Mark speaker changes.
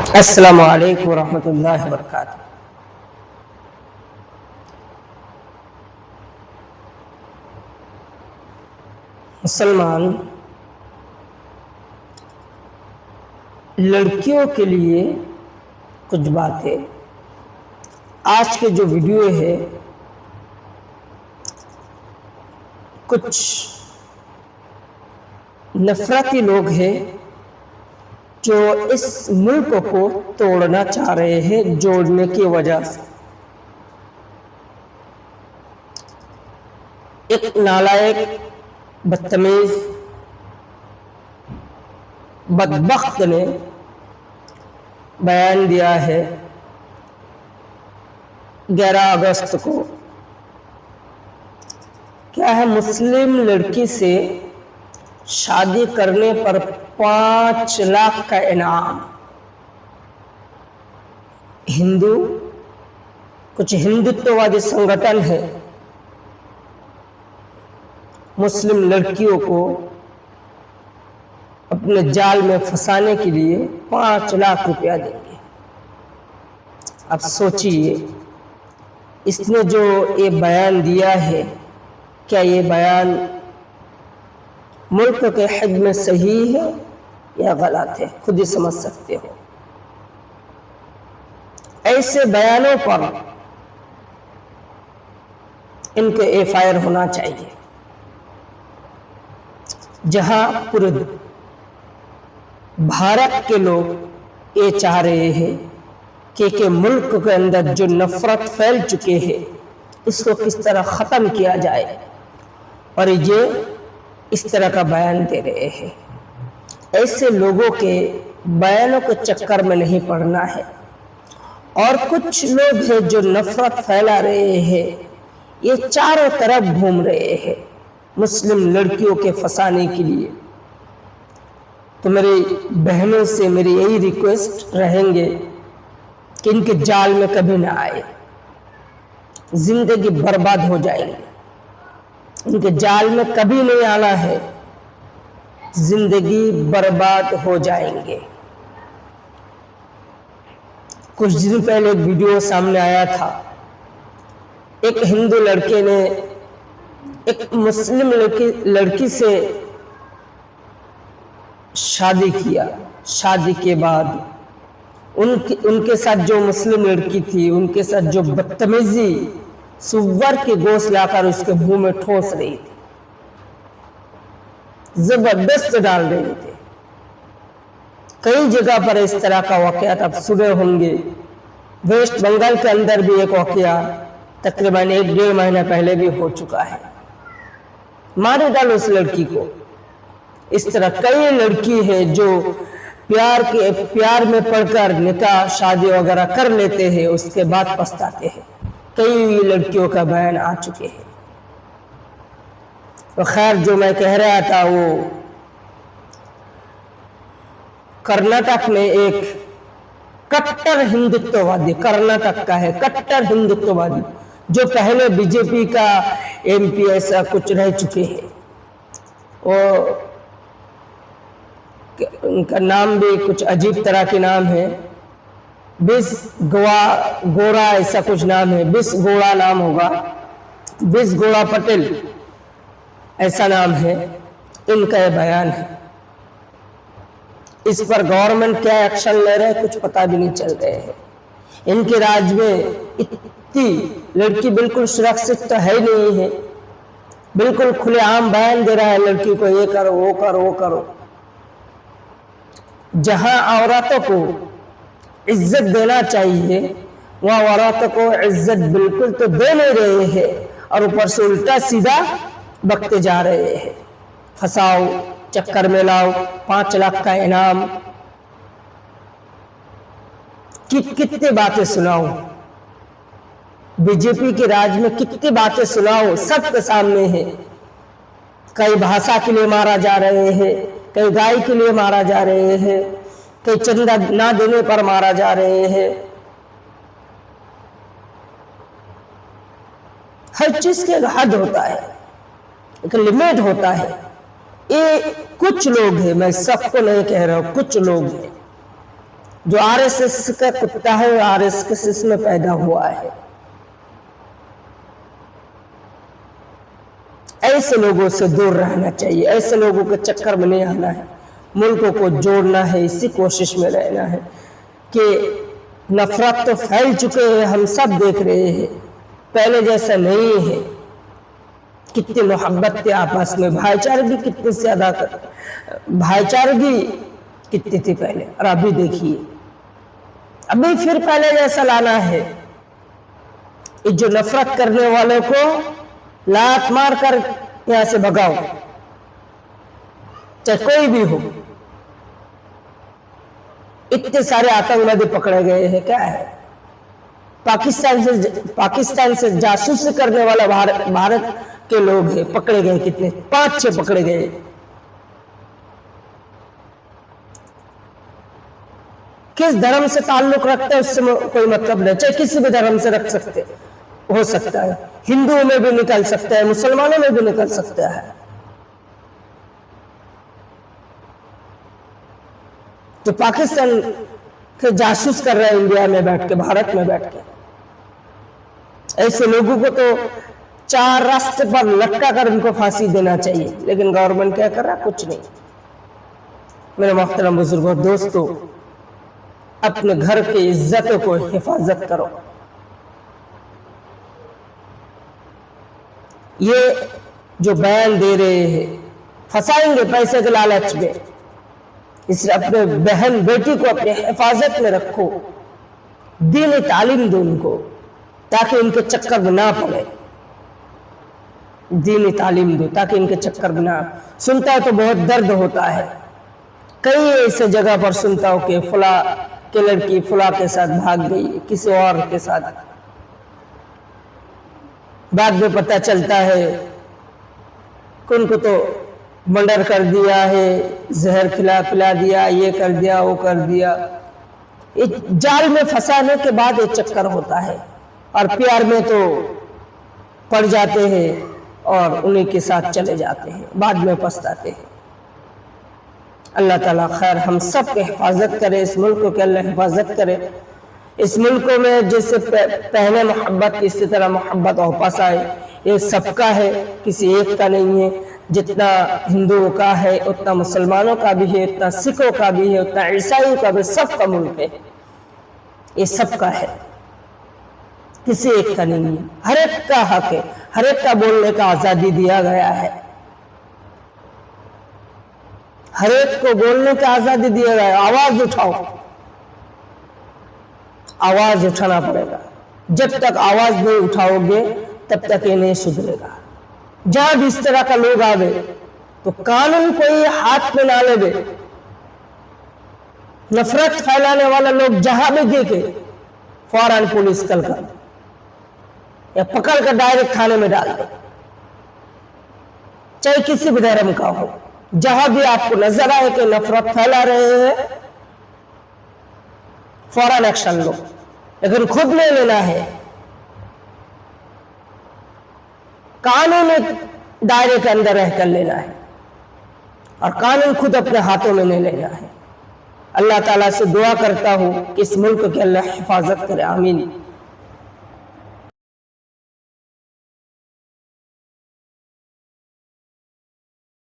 Speaker 1: अस्सलामु अलैकुम रहमतुल्लाहि व बरकातुहू। मुसलमान लड़कियों के लिए कुछ बातें, आज के जो वीडियो है कुछ नफरती लोग हैं जो इस मुल्क को तोड़ना चाह रहे हैं जोड़ने की वजह से। एक नालायक बदतमीज बदबख्त ने बयान दिया है 11 अगस्त को, क्या है, मुस्लिम लड़की से शादी करने पर 5 लाख का इनाम। कुछ हिंदुत्ववादी संगठन है मुस्लिम लड़कियों को अपने जाल में फंसाने के लिए 5 लाख रुपया देंगे। अब सोचिए, इसने जो ये बयान दिया है, क्या ये बयान मुल्क के हद में सही है या गलत है? खुद ही समझ सकते हो। ऐसे बयानों पर इनके एफआईआर होना चाहिए। जहां पूरे भारत के लोग ये चाह रहे हैं कि मुल्क के अंदर जो नफरत फैल चुके हैं इसको किस तरह ख़त्म किया जाए, और ये इस तरह का बयान दे रहे हैं। ऐसे लोगों के बयानों के चक्कर में नहीं पड़ना है। और कुछ लोग हैं जो नफरत फैला रहे हैं, ये चारों तरफ घूम रहे हैं मुस्लिम लड़कियों के फंसाने के लिए। तो मेरी बहनों से मेरी यही रिक्वेस्ट रहेंगे कि इनके जाल में कभी ना आए, जिंदगी बर्बाद हो जाएगी। इनके जाल में कभी नहीं आना है, जिंदगी बर्बाद हो जाएंगे। कुछ दिन पहले एक वीडियो सामने आया था, एक हिंदू लड़के ने एक मुस्लिम लड़की से शादी किया। शादी के बाद उनके साथ जो मुस्लिम लड़की थी, उनके साथ जो बदतमीजी, सुअर के गोश्त लाकर उसके मुंह में ठोस रही थी, जबरदस्त डाल रहे थे। कई जगह पर इस तरह का वाकया आप सुने होंगे। वेस्ट बंगाल के अंदर भी एक वाकया तकरीबन 1-1.5 महीना पहले भी हो चुका है। मारे डालो उस लड़की को। इस तरह कई लड़की है जो प्यार में पड़कर निकाह शादी वगैरह कर लेते हैं, उसके बाद पछताते हैं। कई लड़कियों का बयान आ चुके हैं। तो खैर, जो मैं कह रहा था वो कर्नाटक में एक कट्टर हिंदुत्ववादी, कर्नाटक का है, कट्टर हिंदुत्ववादी, जो पहले बीजेपी का एमपी ऐसा कुछ रह चुके हैं। वो उनका नाम भी कुछ अजीब तरह के नाम है, बिस गोरा ऐसा कुछ नाम है, बिस गोड़ा नाम होगा, बिस गोड़ा पटेल ऐसा नाम है। इनका यह बयान है। इस पर गवर्नमेंट क्या एक्शन ले रहे हैं कुछ पता भी नहीं चल रहे हैं। इनके राज्य में इतनी लड़की बिल्कुल सुरक्षित तो है नहीं है, बिल्कुल खुलेआम बयान दे रहा है लड़की को ये करो वो करो वो करो। जहां औरतों को इज्जत देना चाहिए वहां औरतों को इज्जत बिल्कुल तो दे नहीं रहे हैं, और ऊपर से उल्टा सीधा बकते जा रहे हैं। फंसाओ, चक्कर में लाओ, 5 लाख का इनाम। कितनी बातें सुनाओ, बीजेपी के राज में कितनी बातें सुनाओ, सबके सामने है। कई भाषा के लिए मारा जा रहे हैं, कई गाय के लिए मारा जा रहे हैं, कई चंदा ना देने पर मारा जा रहे हैं। हर चीज के हद होता है, एक लिमिट होता है। ये कुछ लोग हैं, मैं सबको नहीं कह रहा हूं, कुछ लोग हैं जो आरएसएस का कुत्ता है वो आरएसएस में पैदा हुआ है। ऐसे लोगों से दूर रहना चाहिए, ऐसे लोगों के चक्कर में नहीं आना है। मुल्कों को जोड़ना है, इसी कोशिश में रहना है कि नफरत तो फैल चुके हैं, हम सब देख रहे हैं, पहले जैसा नहीं है। कितनी मोहब्बत थी आपस में, भाईचारगी कितनी ज्यादा, भाईचारगी कितनी थी पहले, और अभी देखिए, अभी फिर पहले जैसा लाना है। ये जो नफरत करने वालों को लात मार कर यहां से भगाओ, चाहे कोई भी हो। इतने सारे आतंकवादी पकड़े गए हैं, क्या है? पाकिस्तान से जासूसी करने वाला भारत के लोग हैं, पकड़े गए कितने, 5-6 पकड़े गए। किस धर्म से ताल्लुक रखते हैं उससे कोई मतलब नहीं, चाहे किसी भी धर्म से रख सकते, हो सकता है, हिंदुओं में भी निकल सकता है, मुसलमानों में भी निकल सकता है। तो पाकिस्तान के जासूस कर रहे हैं इंडिया में बैठ के, भारत में बैठ के। ऐसे लोगों को तो 4 रास्ते पर लटका कर उनको फांसी देना चाहिए, लेकिन गवर्नमेंट क्या कर रहा है? कुछ नहीं। मेरे मोहतरम बुजुर्गों, दोस्तों, अपने घर की इज्जतों को हिफाजत करो। ये जो बयान दे रहे हैं, फंसाएंगे पैसे के लालच में, इसलिए अपने बहन बेटी को अपने हिफाजत में रखो, दीनी तालीम दो उनको, ताकि इनके चक्कर में ना पड़े। दीनी तालीम दो ताकि इनके चक्कर में ना। सुनता है तो बहुत दर्द होता है, कई ऐसे जगह पर सुनता हूं कि फला के लड़की फला के साथ भाग गई, किसी और के साथ। बाद में पता चलता है कि उनको तो मर्डर कर दिया है, जहर पिला दिया, ये कर दिया, वो कर दिया। एक जाल में फंसाने के बाद एक चक्कर होता है, और प्यार में तो पड़ जाते हैं और उन्हीं के साथ चले जाते हैं, बाद में पछताते हैं। अल्लाह ताला खैर हम सब की हिफाजत करे, इस मुल्क के अल्लाह हिफाजत करे। इस मुल्क में जैसे पहले मोहब्बत, इसी तरह मोहब्बत वापस आए। ये सबका है, किसी एक का नहीं है। जितना हिंदुओं का है उतना मुसलमानों का भी है, उतना सिखों का भी है, उतना ईसाइयों का भी, सबका मुल्क है, ये सबका है, किसी एक का नहीं है। हर एक का हक है, हर एक का बोलने का आजादी दिया गया है, हर एक को बोलने का आजादी दिया गया है। आवाज उठाओ, आवाज उठाना पड़ेगा। जब तक आवाज नहीं उठाओगे तब तक ये नहीं सुधरेगा। जहां भी इस तरह का लोग आवे तो कानून कोई हाथ में ना लेवे। नफरत फैलाने वाला लोग जहां भी देखे फौरन पुलिस कल कर या पकड़ कर डायरेक्ट थाने में डाल दे, चाहे किसी भी धर्म का हो। जहां भी आपको नजर आए कि नफरत फैला रहे हैं, फौरन एक्शन लो, लेकिन खुद नहीं लेना है। कानून दायरे के अंदर रहकर लेना है, और कानून खुद अपने हाथों में नहीं लेना है। अल्लाह ताला से दुआ करता हूं कि इस मुल्क की अल्लाह हिफाजत करे, आमीन।